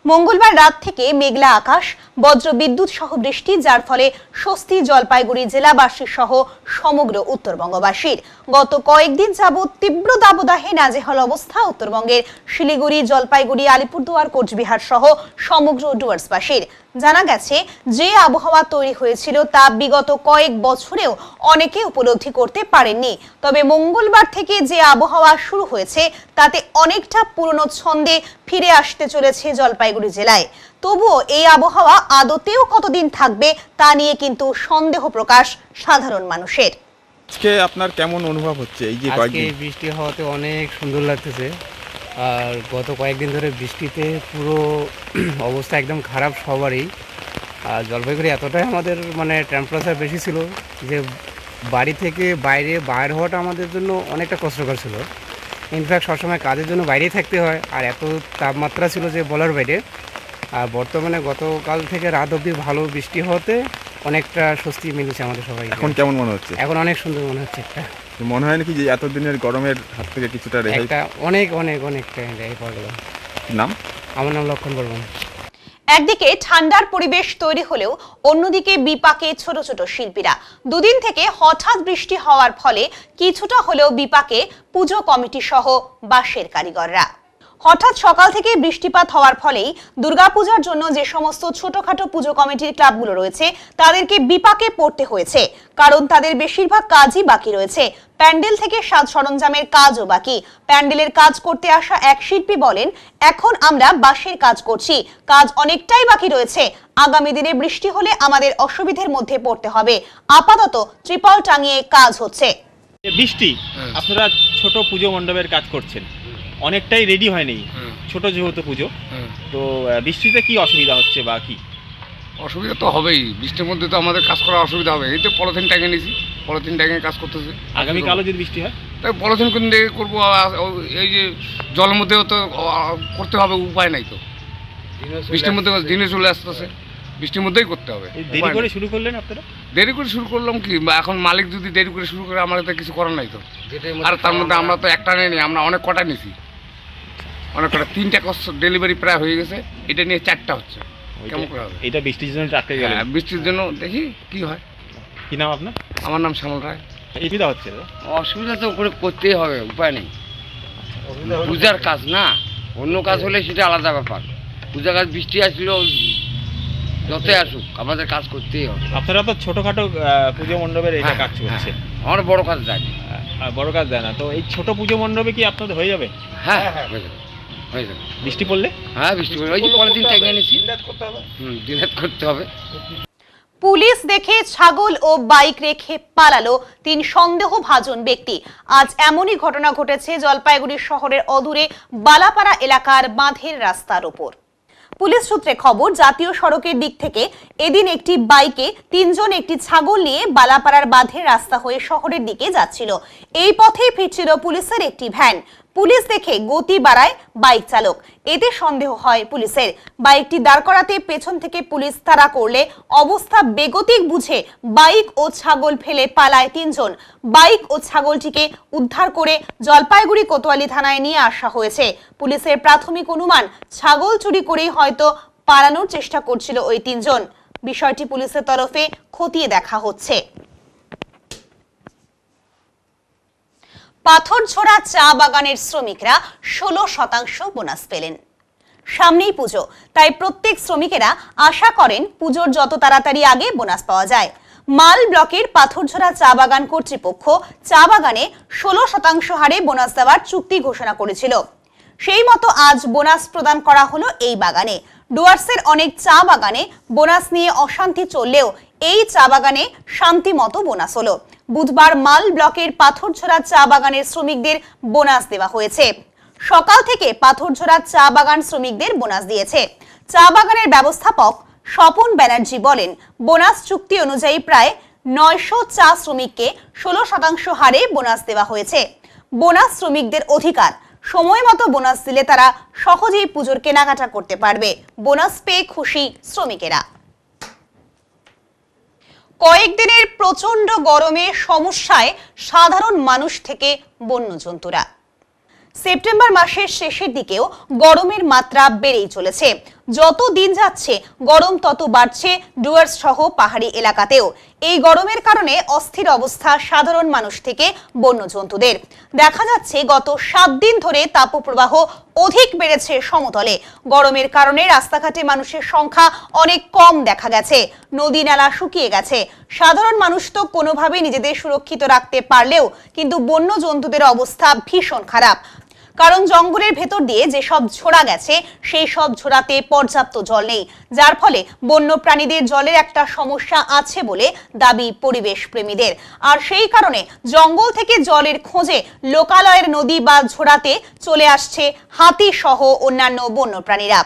Speaker 1: মঙ্গলবার রাত থেকে মেঘলা আকাশ, বজ্র বিদ্যুৎ সহ বৃষ্টি, যার ফলে স্বস্তি জলপাইগুড়ি জেলাবাসী সহ সমগ্র উত্তরবঙ্গবাসীর। গত কয়েকদিন যাবৎ তীব্র দাবদাহে নাজেহাল অবস্থা উত্তরবঙ্গের শিলিগুড়ি, জলপাইগুড়ি, আলিপুরদুয়ার, কোচবিহার সহ সমগ্র ডুয়ার্সবাসীর। জানা গেছে যে আবহাওয়া তৈরি হয়েছিল তা বিগত কয়েক বছরেও অনেকে উপলব্ধি করতে পারেননি। তবে মঙ্গলবার থেকে যে আবহাওয়া শুরু হয়েছে তাতে অনেকটা পুরনো ছন্দে ফিরে আসতে চলেছে জলপাইগুড়ি জেলায়। তবুও এই আবহাওয়া আদতেও কতদিন থাকবে তা নিয়ে কিন্তু সন্দেহ প্রকাশ সাধারণ মানুষের।
Speaker 17: আজকে আপনার কেমন অনুভব হচ্ছে? এই যে কয়েকদিন
Speaker 18: বৃষ্টি হওয়াতে অনেক সুন্দর লাগতেছে। আর গত কয়েকদিন ধরে বৃষ্টিতে পুরো অবস্থা একদম খারাপ সবারই। আর জলপাইগুড়ি এতটাই আমাদের টেম্পারেচার বেশি ছিল যে বাড়ি থেকে বাইর হওয়াটা আমাদের জন্য অনেকটা কষ্টকর ছিল। ইনফ্যাক্ট সবসময় কাজের জন্য বাইরেই থাকতে হয়, আর এত তাপমাত্রা ছিল যে বলার বাইরে। আর বর্তমানে গতকাল থেকে রাত অবধি ভালো বৃষ্টি হওয়াতে অনেকটা স্বস্তি মিলেছে আমাদের সবাই।
Speaker 17: এখন কেমন মনে হচ্ছে?
Speaker 18: এখন অনেক সুন্দর মনে হচ্ছে। একটা
Speaker 17: মনে হয় নাকি যে এতদিনের গরমের হাত থেকে কিছুটা রেহাই?
Speaker 18: অনেকটা রেহাই পাওয়া গেল।
Speaker 17: নাম?
Speaker 18: আমার নাম লক্ষণ বর্মন।
Speaker 1: একদিকে ঠান্ডার পরিবেশ তৈরি হলেও অন্যদিকে বিপাকে ছোট ছোট শিল্পীরা। দুদিন থেকে হঠাৎ বৃষ্টি হওয়ার ফলে কিছুটা হলেও বিপাকে পুজো কমিটি সহ বাঁশের কারিগররা। হঠাৎ সকাল থেকে বৃষ্টিপাত হওয়ার ফলেই দুর্গাপূজার জন্য যে সমস্ত ছোটখাটো পুজো কমিটির ক্লাবগুলো রয়েছে তাদেরকে বিপাকে পড়তে হয়েছে, কারণ তাদের বেশিরভাগ কাজই বাকি রয়েছে। প্যান্ডেল থেকে সাজ সরঞ্জামের কাজও বাকি। প্যান্ডেলের কাজ করতে আসা এক শিল্পী বলেন, এখন আমরা বাঁশের কাজ করছি, কাজ অনেকটাই বাকি রয়েছে। আগামী দিনে বৃষ্টি হলে আমাদের অসুবিধার মধ্যে পড়তে হবে। আপাতত ত্রিপল টাঙিয়ে কাজ হচ্ছে।
Speaker 17: বৃষ্টি, আপনারা ছোট পুজো মণ্ডপের কাজ করছেন, অনেকটাই রেডি হয়নি, ছোট যেহেতু পুজো, তো বৃষ্টিতে কি অসুবিধা হচ্ছে বা কি?
Speaker 19: অসুবিধা তো হবেই, বৃষ্টির মধ্যে তো আমাদের কাজ করা অসুবিধা হবে। এই তো পলিথিন ট্যাঙ্গে নিয়েছি, পলিথিন ট্যাঙ্গে কাজ করতেছে।
Speaker 17: আগামীকালও যদি বৃষ্টি হয়
Speaker 19: তাই পলিথিন কোন দিকে করবো? এই যে জলের মধ্যেও তো করতে হবে, উপায় নাই তো। বৃষ্টির মধ্যে দিনে চলে আসতেছে, বৃষ্টির মধ্যেই করতে হবে।
Speaker 17: দেরি করে শুরু করলেন আপনারা?
Speaker 19: দেরি করে শুরু করলাম কি, এখন মালিক যদি দেরি করে শুরু করে আমাদের তো কিছু করার নাই তো। আর তার মধ্যে আমরা তো একটা নেই, আমরা অনেক কটা নিয়েছি, অনেক কটা, 3টা ডেলিভারি প্রায় হয়ে গেছে, এটা নিয়ে 4টা হচ্ছে। কেমন করে হবে?
Speaker 17: এটা বৃষ্টির জন্য আটকে গেল।
Speaker 19: বৃষ্টির জন্য দেখি কি হয়।
Speaker 17: কি নাম আপনার?
Speaker 19: আমার নাম শ্যামল রায়।
Speaker 17: অসুবিধা হচ্ছে?
Speaker 20: অসুবিধা তো করে করতেই হবে, উপায় নেই। পূজার কাজ না, অন্য কাজ হলে সেটা আলাদা ব্যাপার। পূজার কাজ বৃষ্টি আসলেও যতই আসুক আমাদের কাজ করতেই হবে।
Speaker 17: আপনারা তো ছোটখাটো পুজো মণ্ডপের এটা কাজ করছে,
Speaker 20: আমার বড় কাজ দেয় না।
Speaker 17: বড় কাজ দেয় না, তো এই ছোট পুজো মণ্ডপে কি আপনাদের হয়ে যাবে?
Speaker 20: হ্যাঁ হয়ে যাবে, হয়ে যাবে।
Speaker 17: বৃষ্টি পড়লে?
Speaker 20: হ্যাঁ বৃষ্টি পড়লে ওই যে পলিথিন ট্যাঙ্গে নিয়েছি, দিনরাত করতে হবে।
Speaker 1: পুলিশ দেখে ছাগল ও বাইক রেখে পালালো 3 সন্দেহভাজন ব্যক্তি। আজ এমনই ঘটনা ঘটেছে জলপাইগুড়ি শহরের অদূরে বালাপাড়া এলাকার বাঁধের রাস্তার উপর। পুলিশ সূত্রে খবর, জাতীয় সড়কের দিক থেকে এদিন একটি বাইকে 3 জন একটি ছাগল নিয়ে বালাপাড়ার বাঁধের রাস্তা হয়ে শহরের দিকে যাচ্ছিল। এই পথেই ফিরছিল পুলিশের একটি ভ্যান। পুলিশ দেখে গতি বাড়ায় বাইক চালক, এতে সন্দেহ হয় পুলিশের। বাইকটি দাঁড় করাতে পেছন থেকে পুলিশ তাড়া করলে অবস্থা বেগতিক বুঝে বাইক ও ছাগল ফেলে পালায় 3 জন। বাইক ও ছাগলটিকে উদ্ধার করে জলপাইগুড়ি কোতোয়ালি থানায় নিয়ে আসা হয়েছে। পুলিশের প্রাথমিক অনুমান, ছাগল চুরি করেই হয়তো পালানোর চেষ্টা করছিল ওই 3 জন। বিষয়টি পুলিশের তরফে খতিয়ে দেখা হচ্ছে। পাথরঝোড়া চা বাগানের শ্রমিকরা 16% বোনাস পেলেন। সামনেই পুজো, তাই প্রত্যেক শ্রমিকেরা আশা করেন পুজোর যত তাড়াতাড়ি আগে বোনাস পাওয়া যায়। মাল ব্লকের পাথরঝোড়া চা বাগান কর্তৃপক্ষ চা বাগানে 16% হারে বোনাস দেওয়ার চুক্তি ঘোষণা করেছিল। সেই মতো আজ বোনাস প্রদান করা হলো এই বাগানে। ডুয়ার্সের অনেক চা বাগানে বোনাস নিয়ে অশান্তি চললেও এই চা বাগানে শান্তি মতো বোনাস হলো। বুধবার মাল ব্লকের পাথরঝোড়া চা বাগানের শ্রমিকদের বোনাস দেওয়া হয়েছে। সকাল থেকে পাথরঝোড়া চা বাগান শ্রমিকদের বোনাস দিয়েছে। চা বাগানের ব্যবস্থাপক স্বপন ব্যানার্জি বলেন, বোনাস চুক্তি অনুযায়ী প্রায় 900 চা শ্রমিককে 16% হারে বোনাস দেওয়া হয়েছে। বোনাস শ্রমিকদের অধিকার, সময় মতো বোনাস দিলে তারা সহজেই পুজোর কেনাকাটা করতে পারবে। বোনাস পেয়ে খুশি শ্রমিকেরা। কয়েকদিনের প্রচন্ড গরমে সমস্যায় সাধারণ মানুষ থেকে বন্যজন্তুরা। সেপ্টেম্বর মাসের শেষের দিকেও গরমের মাত্রা বেড়েই চলেছে। যত দিন যাচ্ছে গরম তত বাড়ছে ডুয়ার্স সহ পাহাড়ি এলাকাতেও। এই গরমের কারণে অস্থির অবস্থা সাধারণ মানুষ থেকে বন্যজন্তুদের। দেখা যাচ্ছে গত 7 দিন ধরে তাপপ্রবাহ অধিক বেড়েছে সমতলে। গরমের কারণে রাস্তাঘাটে মানুষের সংখ্যা অনেক কম দেখা গেছে। নদী নালা শুকিয়ে গেছে। সাধারণ মানুষ তো কোনোভাবে নিজেদের সুরক্ষিত রাখতে পারলেও কিন্তু বন্যজন্তুদের অবস্থা ভীষণ খারাপ। কারণ জঙ্গলের ভেতর দিয়ে যেসব ঝোড়া গেছে সেই সব ঝোড়াতে পর্যাপ্ত জল নেই, যার ফলে বন্য প্রাণীদের জলের একটা সমস্যা আছে বলে দাবি পরিবেশ প্রেমীদের। আর সেই কারণে জঙ্গল থেকে জলের খোঁজে লোকালয়ের নদী বা ঝোড়াতে চলে আসছে হাতি সহ অন্যান্য বন্য প্রাণীরা।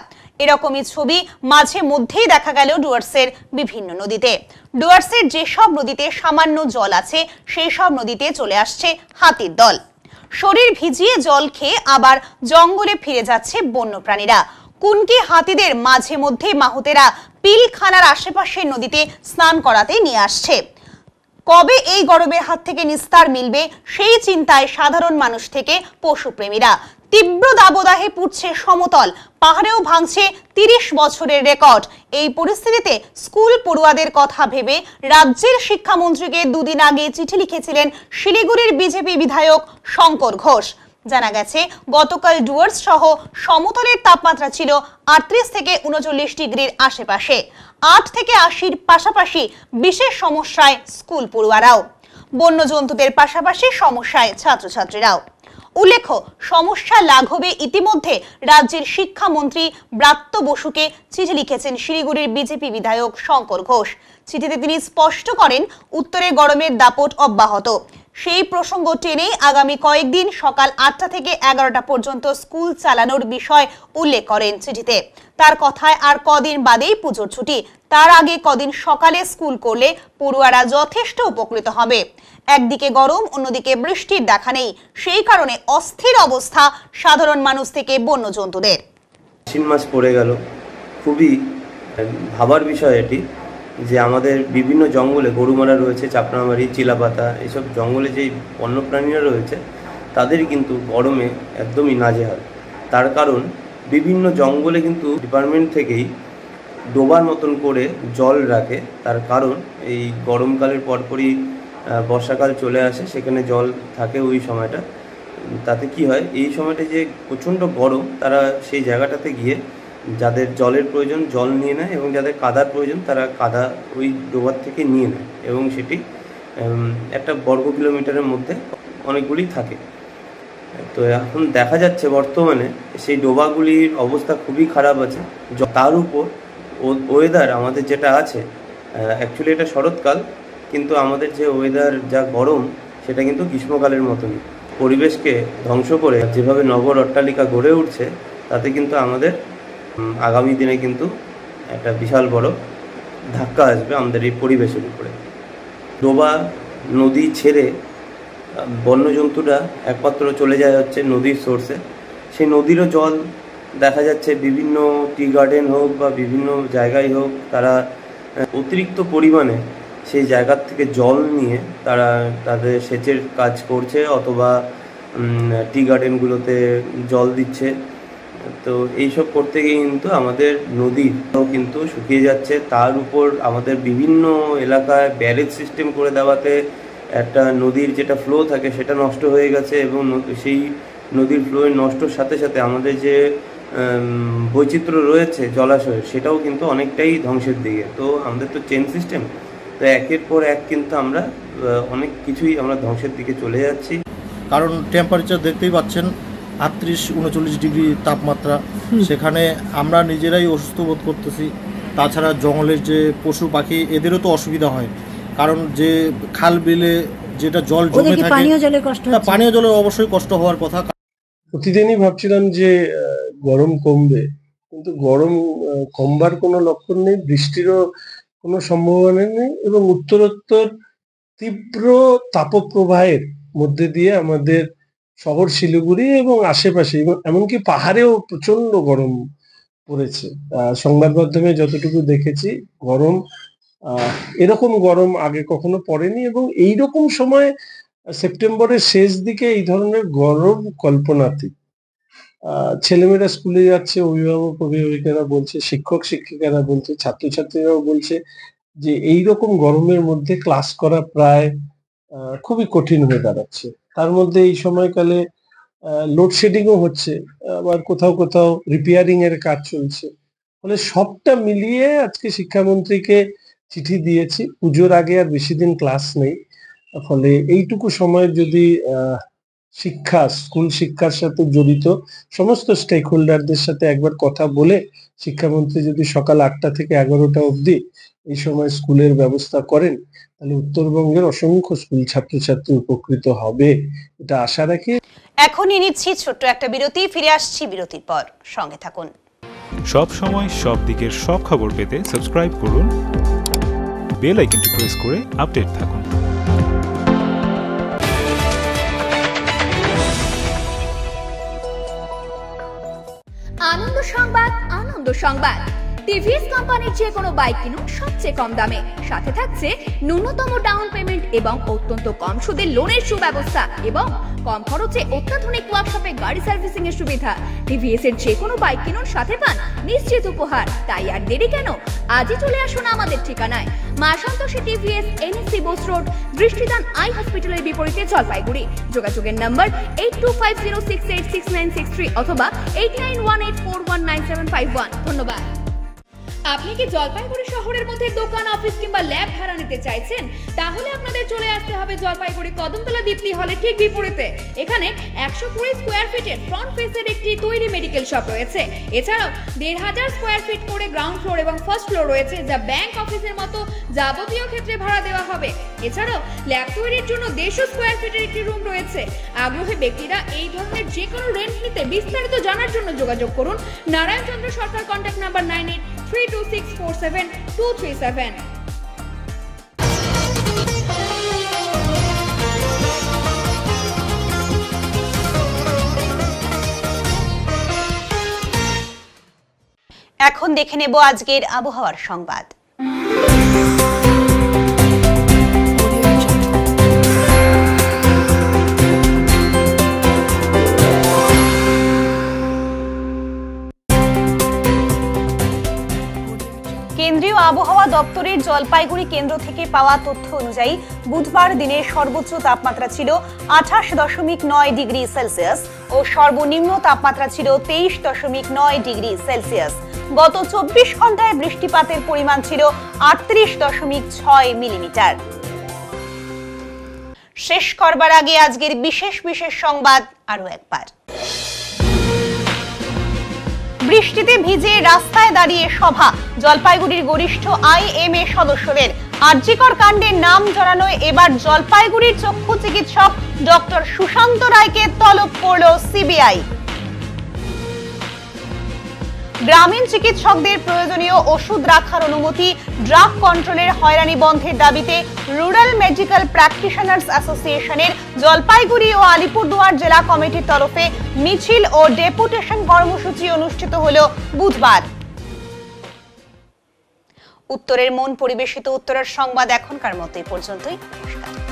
Speaker 1: এরকমই ছবি মাঝে মধ্যেই দেখা গেল ডুয়ার্সের বিভিন্ন নদীতে। ডুয়ার্সের যেসব নদীতে সামান্য জল আছে সেই সব নদীতে চলে আসছে হাতির দল। শরীর ভিজিয়ে জল খেয়ে আবার জঙ্গলে ফিরে যাচ্ছে বন্যপ্রাণীরা। কুনকি হাতিদের মাঝে মধ্যে মাহুতেরা পিলখানার আশেপাশের নদীতে স্নান করাতে নিয়ে আসছে। কবে এই গরমের হাত থেকে নিস্তার মিলবে সেই চিন্তায় সাধারণ মানুষ থেকে পশুপ্রেমীরা। তীব্র দাবদাহে পুড়ছে সমতল, পাহাড়েও ভাঙছে 30 বছরের রেকর্ড। এই পরিস্থিতিতে স্কুল পড়ুয়াদের কথা ভেবে রাজ্যের শিক্ষামন্ত্রীকে দুদিন আগে চিঠি লিখেছিলেন শিলিগুড়ির বিজেপি বিধায়ক শঙ্কর ঘোষ। জানা গেছে, গতকাল ডুয়ার্স সহ সমতলের তাপমাত্রা ছিল 38 থেকে 39 ডিগ্রির আশেপাশে। 8 থেকে 80-র পাশাপাশি বিশেষ সমস্যায় স্কুল পড়ুয়ারাও। বন্যজন্তুদের পাশাপাশি সমস্যায় ছাত্রছাত্রীরাও। উল্লেখ্য, সমস্যা লাঘবে ইতিমধ্যে রাজ্যের শিক্ষামন্ত্রী ব্রাত্য বসুকে চিঠি লিখেছেন শিলিগুড়ির বিজেপি বিধায়ক শঙ্কর ঘোষ। চিঠিতে তিনি স্পষ্ট করেন, উত্তরে গরমের দাপট অব্যাহত। সেই প্রসঙ্গ টেনে আগামী কয়েকদিন সকাল 8টা থেকে 11টা পর্যন্ত স্কুল চালানোর বিষয় উল্লেখ করেন চিঠিতে। তার কথায় আর কদিন বাদেই পুজোর ছুটি, তার আগে কদিন সকালে স্কুল করলে পড়ুয়ারা যথেষ্ট উপকৃত হবে। একদিকে গরম, অন্যদিকে বৃষ্টির দেখা নেই, সেই কারণে অস্থির অবস্থা সাধারণ মানুষ থেকে বন্যজন্তুদের।
Speaker 21: আশ্বিন মাস পড়ে গেল, খুবই ভাবার বিষয় এটি যে আমাদের বিভিন্ন জঙ্গলে গরুমারা রয়েছে, চাপড়ামারি, চিলাপাতা, এসব জঙ্গলে যেই বন্যপ্রাণীরা রয়েছে তাদের কিন্তু গরমে একদমই নাজেহাল। তার কারণ বিভিন্ন জঙ্গলে কিন্তু ডিপার্টমেন্ট থেকেই ডোবার মতন করে জল রাখে। তার কারণ এই গরমকালের পরপরই বর্ষাকাল চলে আসে, সেখানে জল থাকে ওই সময়টা। তাতে কি হয়, এই সময়টা যে প্রচণ্ড গরম, তারা সেই জায়গাটাতে গিয়ে যাদের জলের প্রয়োজন জল নিয়ে নেয় এবং যাদের কাদার প্রয়োজন তারা কাদা ওই ডোবার থেকে নিয়ে নেয় এবং সেটি একটা বর্গ কিলোমিটারের মধ্যে অনেকগুলি থাকে। তো এখন দেখা যাচ্ছে বর্তমানে সেই ডোবাগুলির অবস্থা খুবই খারাপ আছে। তার উপর ওয়েদার আমাদের যেটা আছে, অ্যাকচুয়ালি এটা শরৎকাল, কিন্তু আমাদের যে ওয়েদার যা গরম সেটা কিন্তু গ্রীষ্মকালের মতনই। পরিবেশকে ধ্বংস করে যেভাবে নগর অট্টালিকা গড়ে উঠছে, তাতে কিন্তু আমাদের আগামী দিনে কিন্তু একটা বিশাল বড় ধাক্কা আসবে আমাদের এই পরিবেশের উপরে। ডোবা নদী ছেড়ে বন্যজন্তুরা একমাত্র চলে যায় হচ্ছে নদীর সোর্সে। সেই নদীরও জল দেখা যাচ্ছে বিভিন্ন টি গার্ডেন হোক বা বিভিন্ন জায়গায় হোক, তারা অতিরিক্ত পরিমাণে সেই জায়গার থেকে জল নিয়ে তারা তাদের সেচের কাজ করছে অথবা টি গার্ডেনগুলোতে জল দিচ্ছে। তো এইসব করতে গিয়ে কিন্তু আমাদের নদীও কিন্তু শুকিয়ে যাচ্ছে। তার উপর আমাদের বিভিন্ন এলাকায় ব্যারেজ সিস্টেম করে দেওয়াতে একটা নদীর যেটা ফ্লো থাকে সেটা নষ্ট হয়ে গেছে এবং সেই নদীর ফ্লোয়ের নষ্টর সাথে সাথে আমাদের যে বৈচিত্র্য রয়েছে জলাশয়ের, সেটাও কিন্তু অনেকটাই ধ্বংসের দিকে। তো আমাদের তো চেন সিস্টেম, তো একের পর এক কিন্তু আমরা অনেক কিছুই আমরা ধ্বংসের দিকে চলে যাচ্ছি।
Speaker 2: কারণ টেম্পারেচার দেখতেই পাচ্ছেন 38-39 ডিগ্রি তাপমাত্রা, সেখানে আমরা নিজেরাই অসুস্থ বোধ করতেছি। তাছাড়া জঙ্গলের যে পশু পাখি এদেরও তো অসুবিধা হয়, কারণ যে খাল বিলে যেটা জল জমে থাকে, পানীয় জলের অবশ্যই কষ্ট হওয়ার কথা।
Speaker 22: প্রতিদিনই ভাবছিলাম যে গরম কমবে, কিন্তু গরম কমবার কোনো লক্ষণ নেই, বৃষ্টিরও কোনো সম্ভাবনা নেই এবং উত্তরোত্তর তীব্র তাপপ্রবাহের মধ্যে দিয়ে আমাদের শহর শিলিগুড়ি এবং আশেপাশে এবং এমনকি পাহাড়েও প্রচন্ড গরম পড়েছে। সংবাদ মাধ্যমে যতটুকু দেখেছি, গরম এরকম গরম আগে কখনো পড়েনি এবং এইরকম সময় সেপ্টেম্বরের শেষ দিকে এই ধরনের গরম কল্পনাতীত। ছেলেমেয়েরা স্কুলে যাচ্ছে, অভিভাবক অভিভাবিকারা বলছে, শিক্ষক শিক্ষিকারা বলছে, ছাত্রছাত্রীরাও বলছে যে এইরকম গরমের মধ্যে ক্লাস করা প্রায় খুবই কঠিন হয়ে দাঁড়াচ্ছে। তার মধ্যে এই সময়কালে লোডশেডিংও হচ্ছে, আবার কোথাও কোথাও রিপেয়ারিং এর কাজ চলছে। ফলে সবটা মিলিয়ে আজকে শিক্ষামন্ত্রীকে চিঠি দিয়েছি। পুজোর আগে আর বেশি দিন ক্লাস নেই, ফলে এইটুকু সময় যদি স্কুল শিক্ষার সাথে জড়িত সমস্ত স্টেক হোল্ডারদের সাথে একবার কথা বলে শিক্ষামন্ত্রী যদি সকাল 8টা থেকে 11টা অবধি এই সময় স্কুলের ব্যবস্থা করেন, তাহলে উত্তরবঙ্গের অসংখ্য স্কুল ছাত্রছাত্রী উপকৃত হবে, এটা আশা রাখি।
Speaker 1: এখনই নিচ্ছি ছোট্ট একটা বিরতি, ফিরে আসছি বিরতির পর, সঙ্গে থাকুন।
Speaker 14: সব সময় সব দিকের সব খবর পেতে সাবস্ক্রাইব করুন, বেল আইকনটি প্রেস করে আপডেট থাকুন।
Speaker 23: আনন্দ সংবাদ, আনন্দ সংবাদ।
Speaker 3: টিভিএস কোম্পানির যে কোনো বাইক কিনুন সবচেয়ে কম দামে, সাথে থাকছে ন্যূনতম ডাউন পেমেন্ট এবং অত্যন্ত কম সুদে লোনের সুব্যবস্থা এবং কম খরচে অত্যাধুনিক ওয়ার্কশপে গাড়ি সার্ভিসিং এর সুবিধা। টিভিএস এর যে কোনো বাইক কিনুন সাথে পান নিশ্চিত উপহার। তাই আর দেরি কেন, আজই চলে আসুন আমাদের ঠিকানায়, মা Santoshi TVS, NSC Bose road, Drishtidan I হসপিটালের বিপরীতে, জলপাইগুড়ি। যোগাযোগের নাম্বার 8250686963 অথবা 8918419751। ধন্যবাদ। আপনি কি জলপাইগুড়ি শহরের মধ্যে দোকান, অফিস কিংবা ল্যাব ভাড়া নিতে চাইছেন? তাহলে আপনাদের চলে আসতে হবে জলপাইগুড়ি কদমতলা দীপ্তি হলে ঠিক বিপরীতে। এখানে 120 স্কোয়ার ফিটের ফ্রন্ট ফেসের একটি তৈরি মেডিকেল শপ রয়েছে। এছাড়াও 1500 স্কোয়ার ফিট করে গ্রাউন্ড ফ্লোর এবং ফার্স্ট ফ্লোর রয়েছে, যা ব্যাংক অফিসের মতো যাবতীয় ক্ষেত্রে ভাড়া দেওয়া হবে। এছাড়াও ল্যাব তৈরির জন্য 150 স্কোয়ার ফিটের একটি রুম রয়েছে। আগ্রহী ব্যক্তিরা এই ধরনের যে কোনো রেন্ট নিতে বিস্তারিত জানার জন্য যোগাযোগ করুন নারায়ণ চন্দ্র সরকার, কন্ট্যাক্ট নাম্বার 9832647237।
Speaker 1: এখন দেখে নেব আজকের আবহাওয়ার সংবাদ। কেন্দ্রীয় আবহাওয়া দপ্তরের জলপাইগুড়ি কেন্দ্র থেকে পাওয়া তথ্য অনুযায়ী বুধবার দিনের সর্বোচ্চ তাপমাত্রা ছিল 28.9 ডিগ্রি সেলসিয়াস ও সর্বনিম্ন তাপমাত্রা ছিল 23.9 ডিগ্রি সেলসিয়াস। গত 24 ঘন্টায় বৃষ্টিপাতের পরিমাণ ছিল 38.6 মিলিমিটার। শেষ করবার আগে আজকের বিশেষ সংবাদ আরো একবার। বৃষ্টিতে ভিজে রাস্তায় দাঁড়িয়ে সভা, জলপাইগুড়ির গরিষ্ঠ IMA সদস্যদের। আরজিকর কাণ্ডের নাম জড়ানোয় এবার জলপাইগুড়ির চক্ষু চিকিৎসক ডক্টর সুশান্ত রায়কে তলব করল CBI। গ্রামীণ চিকিৎসকদের প্রয়োজনীয় ওষুধ রাখার অনুমতি, ড্রাগ কন্ট্রোলের হয়রানি বন্ধের দাবিতে রুরাল মেডিকেল প্র্যাকটিশনার্স অ্যাসোসিয়েশনের জলপাইগুড়ি ও আলিপুরদুয়ার জেলা কমিটির তরফে মিছিল ও ডেপুটেশন কর্মসূচি অনুষ্ঠিত হলো বুধবার। উত্তরের মন পরিবেশিত উত্তরের সংবাদ এখনকার মতো এই পর্যন্তই। নমস্কার।